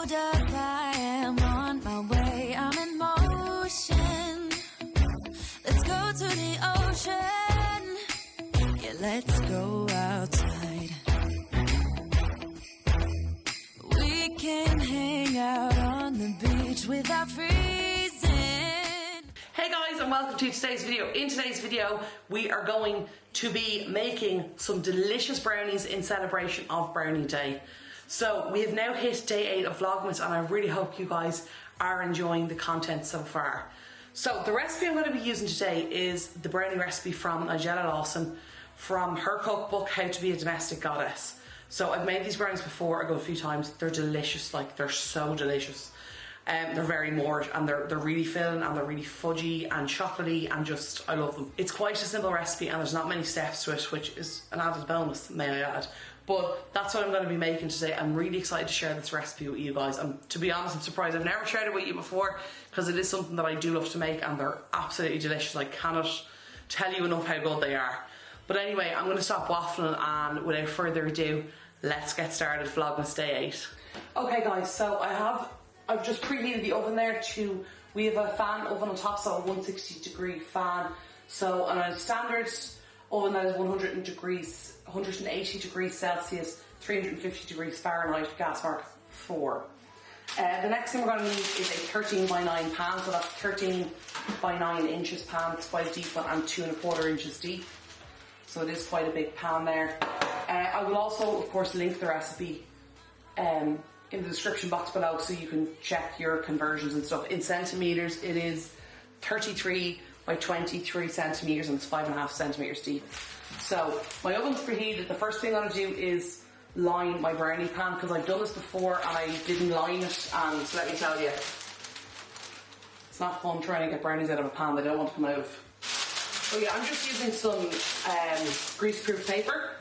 hold up, I am on my way, I'm in motion. Let's go to the ocean. Yeah, let's go outside. We can hang out on the beach without freezing. Hey guys, and welcome to today's video. In today's video, we are going to be making some delicious brownies in celebration of Brownie Day. So we have now hit day 8 of Vlogmas, and I really hope you guys are enjoying the content so far. So the recipe I'm going to be using today is the brownie recipe from Nigella Lawson from her cookbook, How to Be a Domestic Goddess. So I've made these brownies before, I go a few times. They're delicious, like they're so delicious. They're very mored, and they're really filling, and they're really fudgy and chocolatey, and just, I love them. It's quite a simple recipe and there's not many steps to it, which is an added bonus, may I add. But that's what I'm going to be making today. I'm really excited to share this recipe with you guys. And to be honest, I'm surprised I've never shared it with you before, because it is something that I do love to make, and they're absolutely delicious. I cannot tell you enough how good they are. But anyway, I'm going to stop waffling, and without further ado, let's get started. Vlogmas day 8. Okay guys, so I've just preheated the oven there we have a fan oven on top, so a 160 degree fan. So on a standard oven that is 180 degrees Celsius, 350 degrees Fahrenheit, gas mark 4. The next thing we're going to need is a 13 by 9 pan, so that's 13 by 9 inches pan. It's quite a deep one, and 2 1/4 inches deep. So it is quite a big pan there. I will also, of course, link the recipe in the description box below, so you can check your conversions and stuff. In centimetres, it is 33 by 23 centimetres, and it's 5.5 centimetres deep. So my oven's preheated. The first thing I'm going to do is line my brownie pan, because I've done this before and I didn't line it, and so let me tell you, it's not fun trying to get brownies out of a pan they don't want to come out of. So yeah, I'm just using some grease-proof paper.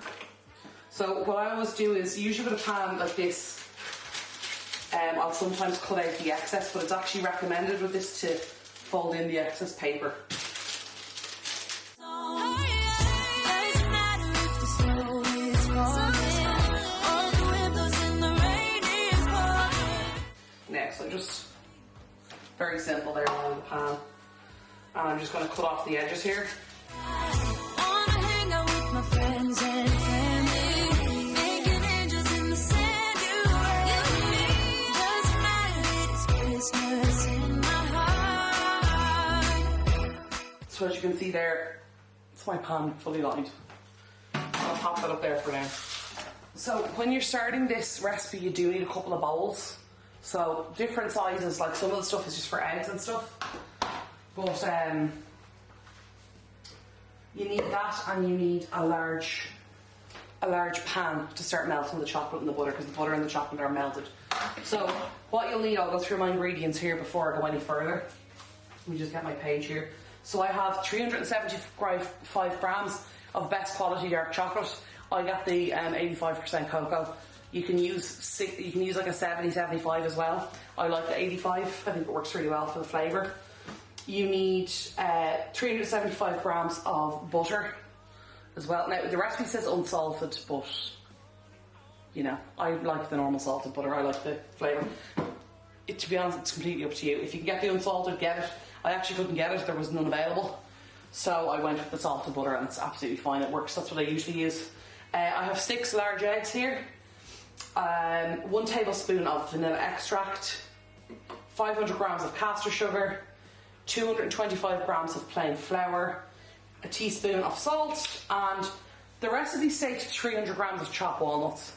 So what I always do is, usually with a pan like this, I'll sometimes cut out the excess, but it's actually recommended with this to fold in the excess paper. Now, so just very simple there on the pan. And I'm just going to cut off the edges here. So as you can see there, it's my pan fully lined. I'll pop that up there for now. So when you're starting this recipe, you do need a couple of bowls. So different sizes, like some of the stuff is just for eggs and stuff. But you need that, and you need a large pan to start melting the chocolate and the butter, because the butter and the chocolate are melted. So what you'll need, I'll go through my ingredients here before I go any further. Let me just get my page here. So I have 375 grams of best quality dark chocolate. I got the 85% cocoa. You can use like a 70-75 as well. I like the 85. I think it works really well for the flavour. You need 375 grams of butter as well. Now the recipe says unsalted, but you know, I like the normal salted butter. I like the flavour. To be honest, it's completely up to you. If you can get the unsalted, get it. I actually couldn't get it, there was none available. So I went with the salted butter, and it's absolutely fine, it works. That's what I usually use. I have 6 large eggs here. 1 tablespoon of vanilla extract, 500 grams of caster sugar, 225 grams of plain flour, a teaspoon of salt, and the recipe states 300 grams of chopped walnuts.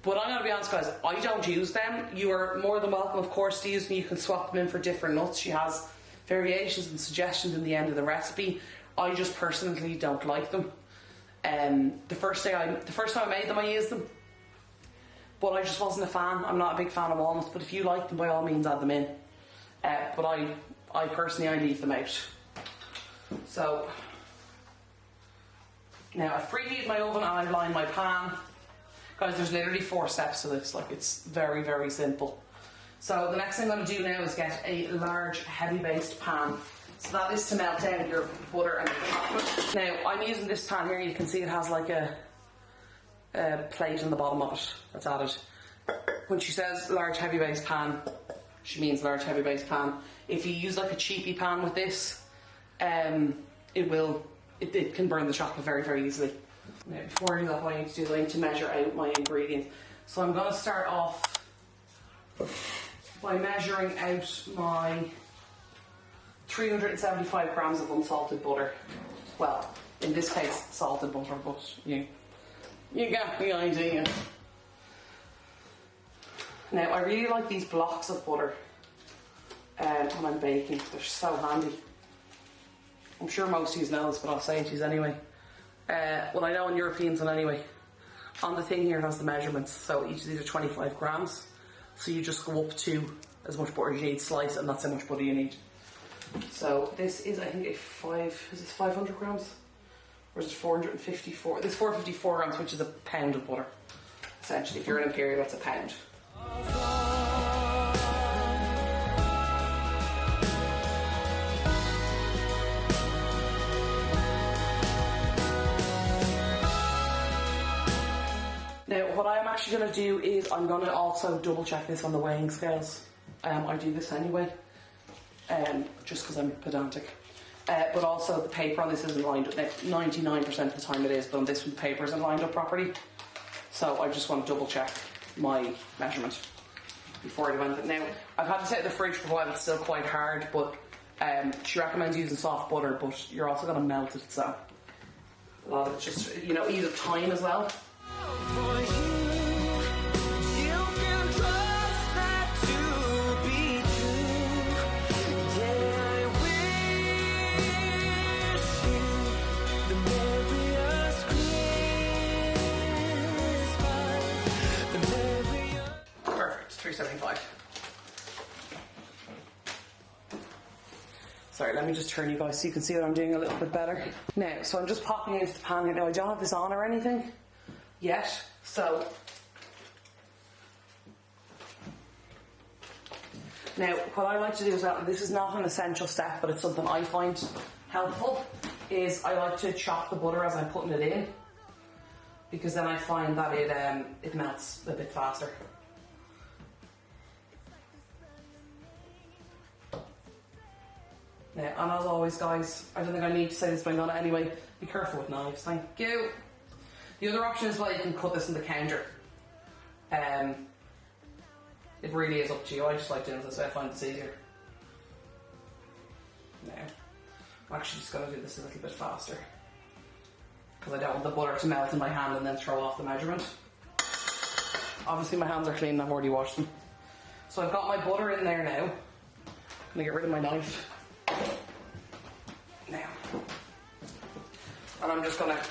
But I'm going to be honest guys, I don't use them. You are more than welcome, of course, to use them. You can swap them in for different nuts. She has variations and suggestions in the end of the recipe. I just personally don't like them. The first time I made them, I used them, but I just wasn't a fan. I'm not a big fan of walnuts, but if you like them, by all means add them in. But I personally leave them out. So now I've preheated my oven and I've lined my pan. Guys, there's literally 4 steps to this. Like, it's very, very simple. So the next thing I'm going to do now is get a large heavy based pan. So that is to melt down your butter and your chocolate. Now I'm using this pan here. You can see it has like a plate on the bottom of it that's added. when she says large heavy base pan, she means large heavy base pan. If you use like a cheapy pan with this, it can burn the chocolate very, very easily. Now, before I do that, what I need to do is I need to measure out my ingredients. So I'm going to start off by measuring out my 375 grams of unsalted butter. Well, in this case, salted butter, but you get the idea. Now, I really like these blocks of butter when I'm baking. They're so handy. I'm sure most of you know this, but I'll say it to you anyway. Well, I know in Europeans and anyway. On the thing here it has the measurements, so each of these are 25 grams. So you just go up to as much butter as you need, slice, and that's how much butter you need. So this is, I think, is this 500 grams? Or is it 454? This is 454 grams, which is a pound of butter. Essentially, if you're an imperial, that's a pound. Now, what I am actually going to do is I'm going to also double check this on the weighing scales. I do this anyway, just because I'm pedantic. But also the paper on this isn't lined up. 99% of the time it is, but on this one the paper isn't lined up properly. So I just want to double check my measurement before I do anything. Now, I've had this out of the fridge for a while, it's still quite hard, but she recommends using soft butter, but you're also going to melt it, so a lot of it's just, either time as well. Perfect, 375. Sorry, let me just turn you guys so you can see what I'm doing a little bit better. Now, so I'm just popping it into the pan here. Now, I don't have this on or anything yet, so now what I like to do as well, and this is not an essential step but it's something I find helpful, is I like to chop the butter as I'm putting it in, because then I find that it melts a bit faster. Now, and as always guys, I don't think I need to say this, but I'm gonna anyway, be careful with knives, thank you. The other option is, well, you can cut this on the counter. It really is up to you. I just like doing it this way, I find this easier. Now, I'm actually just going to do this a little bit faster, because I don't want the butter to melt in my hand and then throw off the measurement. Obviously my hands are clean, I've already washed them. So I've got my butter in there now. I'm going to get rid of my knife. Now. And I'm just going to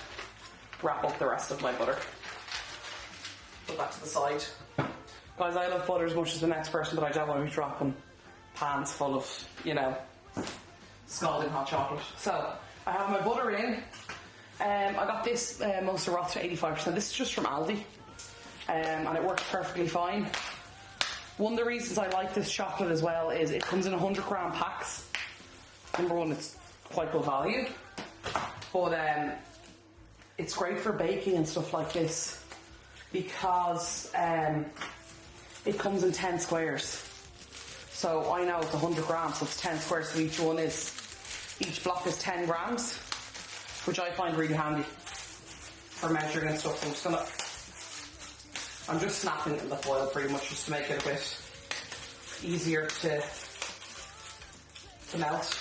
wrap up the rest of my butter. Put that to the side. Guys, I love butter as much as the next person, but I don't want to be dropping pans full of, scalding hot chocolate. So, I have my butter in. I got this Munster Roth to 85%. This is just from Aldi. And it works perfectly fine. One of the reasons I like this chocolate as well is it comes in 100 gram packs. Number one, it's quite good value. But it's great for baking and stuff like this, because it comes in 10 squares. So I know it's 100 grams, so it's 10 squares, so each block is 10 grams, which I find really handy for measuring and stuff. So I'm just snapping it in the foil pretty much, just to make it a bit easier to melt.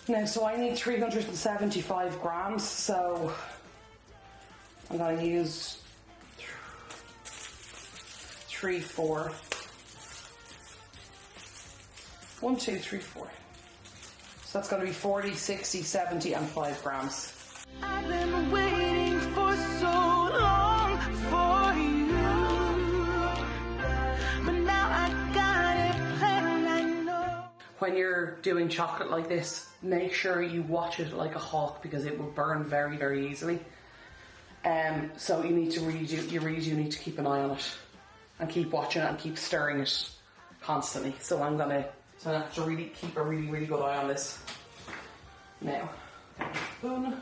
Now, so I need 375 grams, so I'm going to use 3, 4. 1, 2, 3, 4. So that's going to be 40, 60, 70 and 5 grams. I've been waiting for so long for you, but now I got it planned, I know. when you're doing chocolate like this, make sure you watch it like a hawk because it will burn very, very easily. So you really do need to keep an eye on it and keep watching it and keep stirring it constantly. So I'm gonna have to really keep a really, really good eye on this. Now, spoon.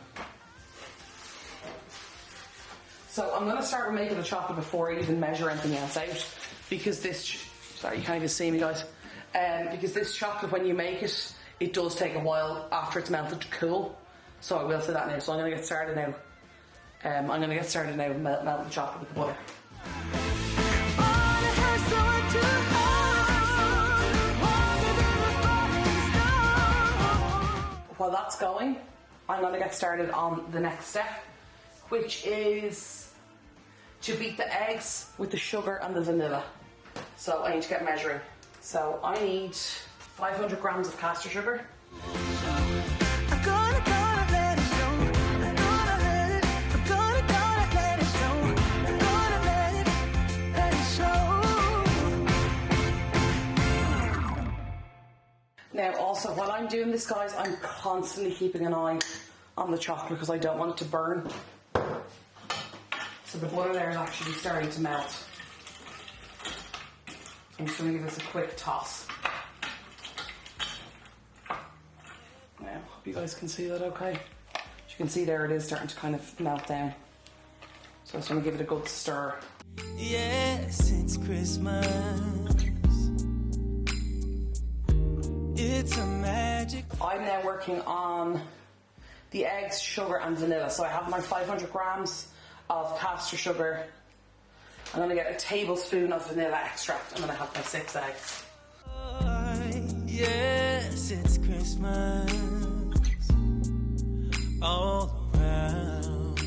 So I'm gonna start with making the chocolate before I even measure anything else out, because this, sorry you can't even see me guys, because this chocolate, when you make it, it does take a while after it's melted to cool. So I will say that now. So I'm gonna get started now. Melting the chocolate with the butter. While that's going, I'm going to get started on the next step, which is to beat the eggs with the sugar and the vanilla. So I need to get measuring. So I need 500 grams of caster sugar. Now also, while I'm doing this guys, I'm constantly keeping an eye on the chocolate because I don't want it to burn. So the butter there is actually starting to melt. I'm just going to give this a quick toss. Now, hope you guys can see that okay. As you can see there, it is starting to kind of melt down. So I'm just going to give it a good stir. Yes, it's Christmas. It's a magic. I'm now working on the eggs, sugar and vanilla. So I have my 500 grams of caster sugar. I'm going to get a tablespoon of vanilla extract. I'm going to have my 6 eggs. Yes, it's Christmas all around.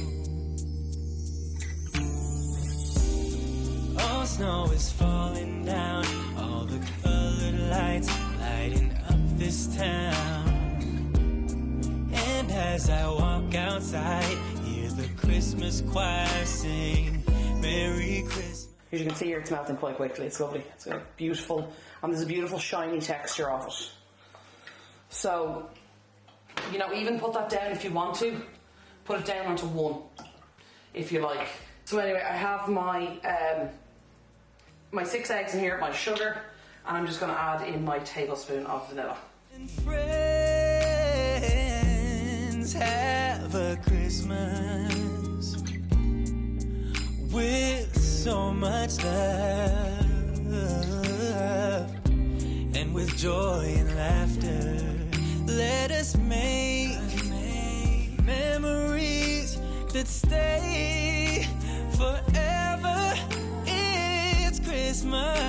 All snow is falling down. All the colored lights lighting up this town. And as I walk outside, hear the Christmas choir sing Merry Christmas. As you can see here, it's melting quite quickly. It's lovely. It's beautiful, and there's a beautiful shiny texture of it. So, you know, even put that down if you want to. Put it down onto 1, if you like. So anyway, I have my my 6 eggs in here, my sugar, and I'm just going to add in my tablespoon of vanilla. And friends, have a Christmas with so much love, and with joy and laughter. Let us make memories that stay forever. It's Christmas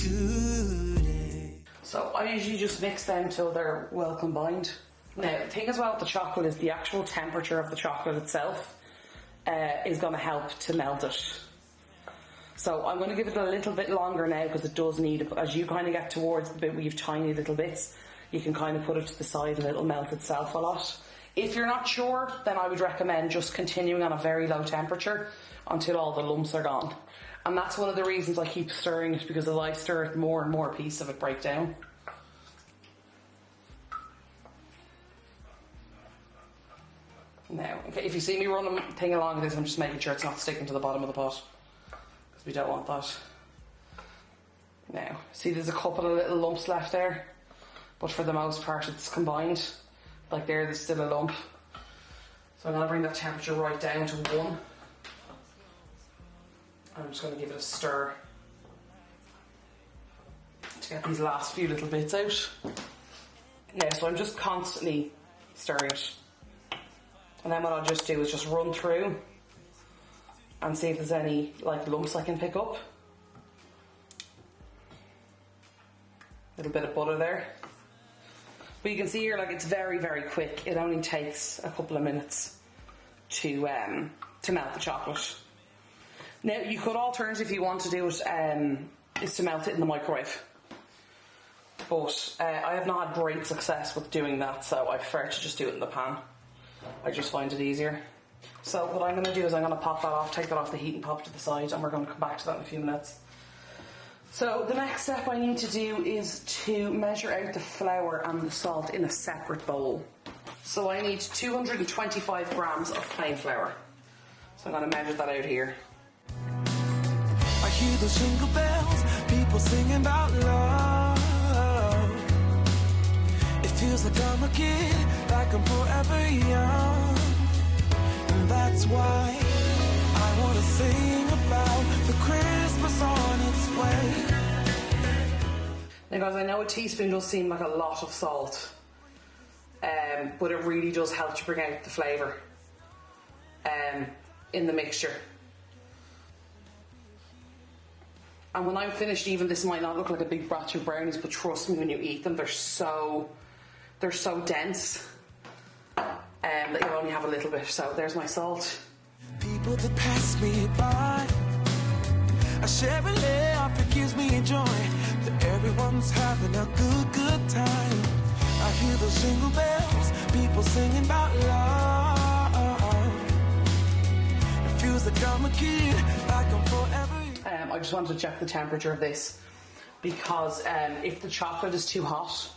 today. So I usually just mix them until they're well combined. Now, the thing as well with the chocolate is the actual temperature of the chocolate itself is going to help to melt it. So I'm going to give it a little bit longer now because it does need, as you kind of get towards the bit where you've tiny little bits, you can kind of put it to the side and it'll melt itself a lot. If you're not sure, then I would recommend just continuing on a very low temperature until all the lumps are gone. And that's one of the reasons I keep stirring it, because as I stir it, more and more pieces of it break down. Now, okay, if you see me run a thing along this, I'm just making sure it's not sticking to the bottom of the pot, because we don't want that. Now, see there's a couple of little lumps left there, but for the most part it's combined. Like there's still a lump. So I'm going to bring that temperature right down to 1. I'm just going to give it a stir to get these last few little bits out. Now, so I'm just constantly stirring it. And then what I'll just do is just run through and see if there's any like lumps I can pick up. A little bit of butter there. But you can see here, like, it's very, very quick. It only takes a couple of minutes to melt the chocolate. Now, you could alternatively, if you want to do it, is to melt it in the microwave. But I have not had great success with doing that, so I prefer to just do it in the pan. I just find it easier. So what I'm going to do is I'm going to pop that off, take that off the heat and pop it to the side, and we're going to come back to that in a few minutes. So the next step I need to do is to measure out the flour and the salt in a separate bowl. So I need 225 grams of plain flour. So I'm going to measure that out here. I hear those jingle bells, people singing about love. It feels like I'm a kid, like I'm forever young. And that's why I want to sing about the Christmas on its way. Now guys, I know a teaspoon does seem like a lot of salt, but it really does help to bring out the flavour in the mixture. And when I'm finished, even this might not look like a big batch of brownies, but trust me, when you eat them, they're so dense that you'll only have a little bit. So there's my salt. People that pass me by, I share a laugh, it gives me joy that everyone's having a good time. I hear those jingle bells, people singing about love. It feels like I'm a kid, like I'm forever. I just wanted to check the temperature of this because if the chocolate is too hot,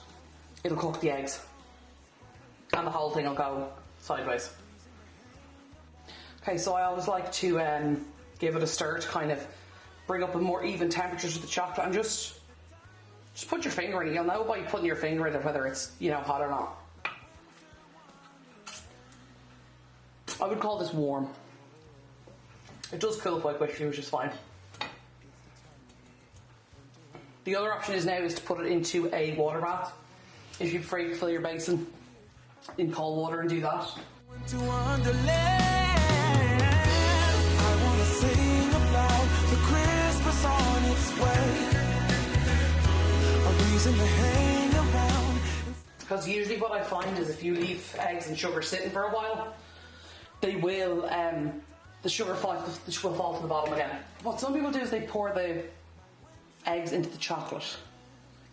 it'll cook the eggs and the whole thing will go sideways. Okay, so I always like to give it a stir to kind of bring up a more even temperature to the chocolate, and just put your finger in it. You'll know by putting your finger in it whether it's, you know, hot or not. I would call this warm. It does cool quite quickly, which is fine. The other option is to put it into a water bath. If you prefer, you fill your basin in cold water and do that. To Wonderland, I want to sing about the Christmas on its way. A reason to hang around. Because usually what I find is if you leave eggs and sugar sitting for a while, they will, the sugar will fall to the bottom again. What some people do is they pour the eggs into the chocolate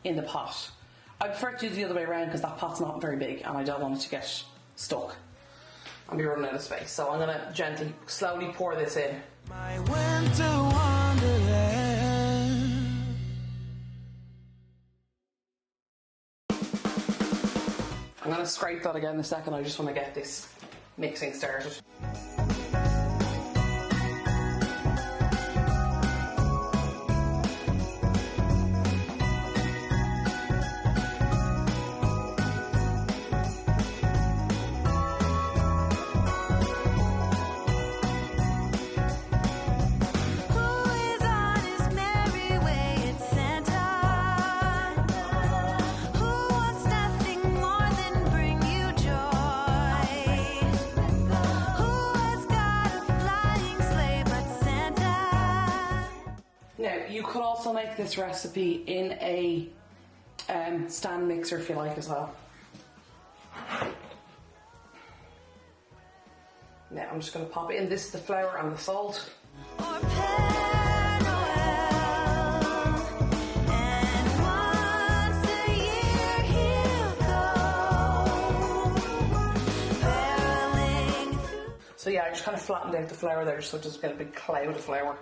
in the pot. I prefer to do the other way around because that pot's not very big and I don't want it to get stuck and be running out of space. So I'm going to gently, slowly pour this in. My winter wonderland. I'm going to scrape that again in a second. I just want to get this mixing started. You could also make this recipe in a stand mixer if you like as well. Now I'm just going to pop it in. This is the flour and the salt. So yeah, I just kind of flattened out the flour there so it doesn't get a big cloud of flour.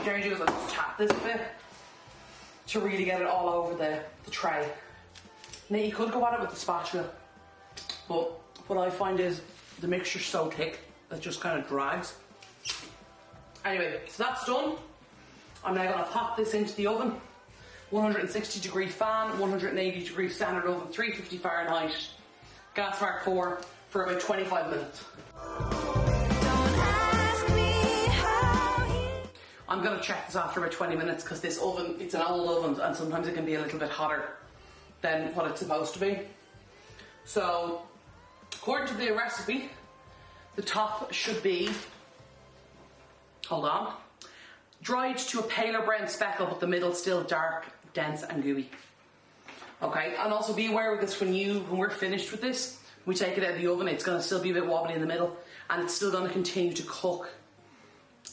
what you do is I just tap this a bit to really get it all over the tray. Now you could go at it with the spatula, but what I find is the mixture's so thick that it just kind of drags. Anyway, so that's done. I'm now going to pop this into the oven. 160 degree fan, 180 degree standard oven, 350 Fahrenheit, gas mark 4 for about 25 minutes. I'm going to check this after about 20 minutes because this oven, it's an old oven and sometimes it can be a little bit hotter than what it's supposed to be. So, according to the recipe, the top should be, hold on, dried to a paler brown speckle, but the middle still dark, dense and gooey. Okay, and also be aware of this when we're finished with this, we take it out of the oven, it's going to still be a bit wobbly in the middle and it's still going to continue to cook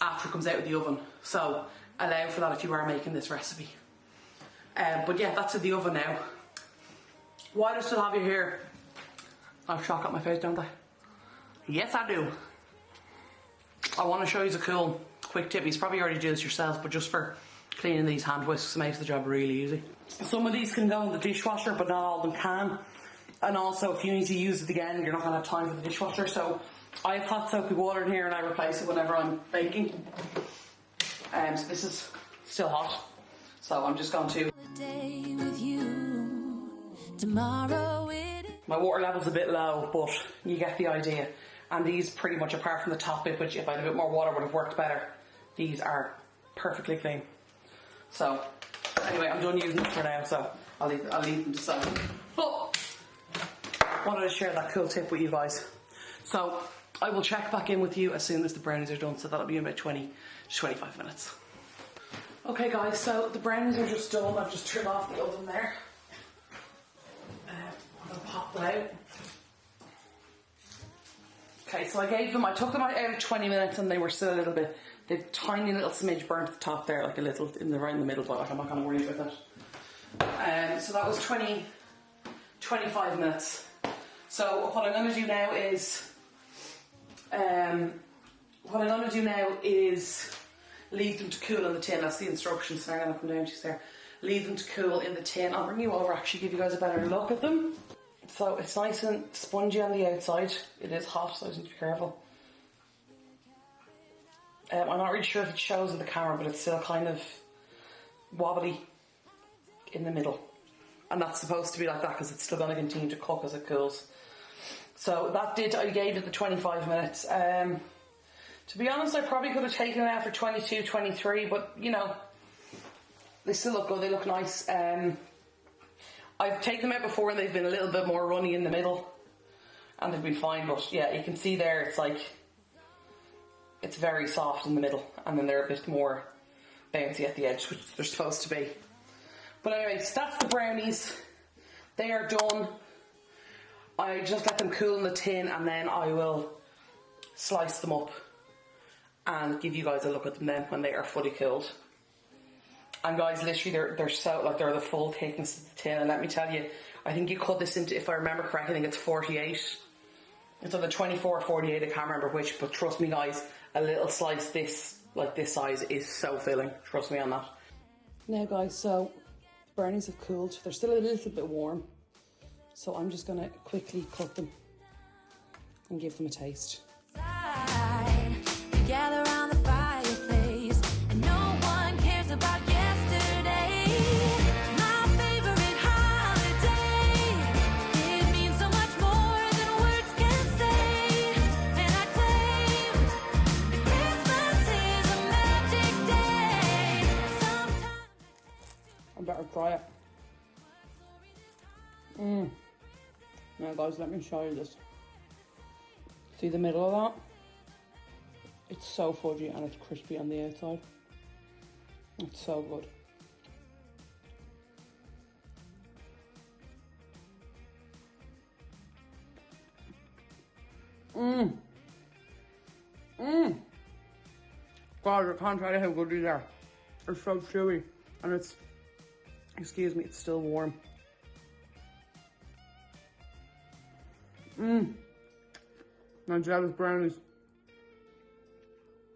after it comes out of the oven. So allow for that if you are making this recipe. But yeah, that's in the oven now. While I still have you here, I have chalk at my face, don't I? Yes, I do. I want to show you a cool quick tip. You probably already do this yourself, but just for cleaning these hand whisks makes the job really easy. Some of these can go in the dishwasher, but not all of them can. And also, if you need to use it again, you're not going to have time for the dishwasher. So I have hot soapy water in here and I replace it whenever I'm baking. So this is still hot. So I'm just going to... My water level's a bit low, but you get the idea. And these pretty much, apart from the top bit, which if I had a bit more water would have worked better, these are perfectly clean. So anyway, I'm done using it for now, so I'll leave them to side. But wanted to share that cool tip with you guys. So I will check back in with you as soon as the brownies are done, so that'll be in about 20 to 25 minutes. Okay guys, so the brownies are just done. I've just turned off the oven there. I'm going to pop them out. Okay, so I took them out 20 minutes and they were still a little bit, they've tiny little smidge burnt at the top there, like a little, right in the middle, but like, I'm not going to worry about that. So that was 25 minutes. So what I'm going to do now is, leave them to cool in the tin. That's the instructions. So I'm going to come down to there. Leave them to cool in the tin. I'll bring you over, actually give you guys a better look at them. So it's nice and spongy on the outside. It is hot, so I need to be careful. I'm not really sure if it shows in the camera, but it's still kind of wobbly in the middle. And that's supposed to be like that because it's still going to continue to cook as it cools. So I gave it the 25 minutes. To be honest, I probably could have taken it out for 22, 23, but you know, they still look good, they look nice. I've taken them out before and they've been a little bit more runny in the middle and they've been fine, but yeah, you can see there it's like, it's very soft in the middle and then they're a bit more bouncy at the edge, which they're supposed to be. But anyway, so that's the brownies. They are done. I just let them cool in the tin and then I will slice them up and give you guys a look at them then when they are fully cooled. And guys, literally they're so, like, they're the full thickness of the tin, and let me tell you, I think you cut this into, if I remember correctly, I think it's 48. It's either 24 or 48, I can't remember which, but trust me guys, a little slice this size is so filling, trust me on that. Now guys, so the brownies have cooled, they're still a little bit warm, so I'm just going to quickly cut them and give them a taste. Gather around the fireplace, and no one cares about yesterday. My favorite holiday. It means so much more than words can say. And I claim that Christmas is a magic day. Sometimes I better try it. Now guys, let me show you this. See the middle of that? It's so fudgy and it's crispy on the outside. It's so good. God, I can't tell you how good these are. They're so chewy and it's, excuse me, it's still warm. Nigella's brownies.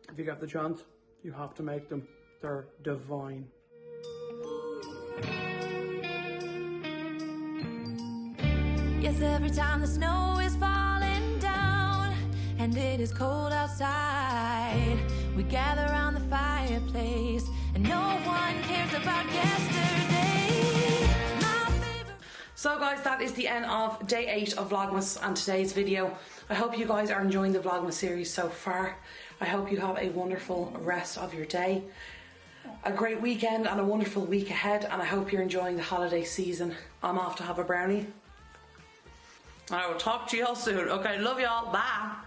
If you get the chance, you have to make them. They're divine. Yes, every time the snow is falling down and it is cold outside, we gather around the fireplace and no one cares about yesterday. My favorite... So guys, that is the end of day 8 of Vlogmas and today's video. I hope you guys are enjoying the Vlogmas series so far. I hope you have a wonderful rest of your day, a great weekend and a wonderful week ahead, and I hope you're enjoying the holiday season. I'm off to have a brownie. I will talk to you all soon. Okay, love y'all. Bye.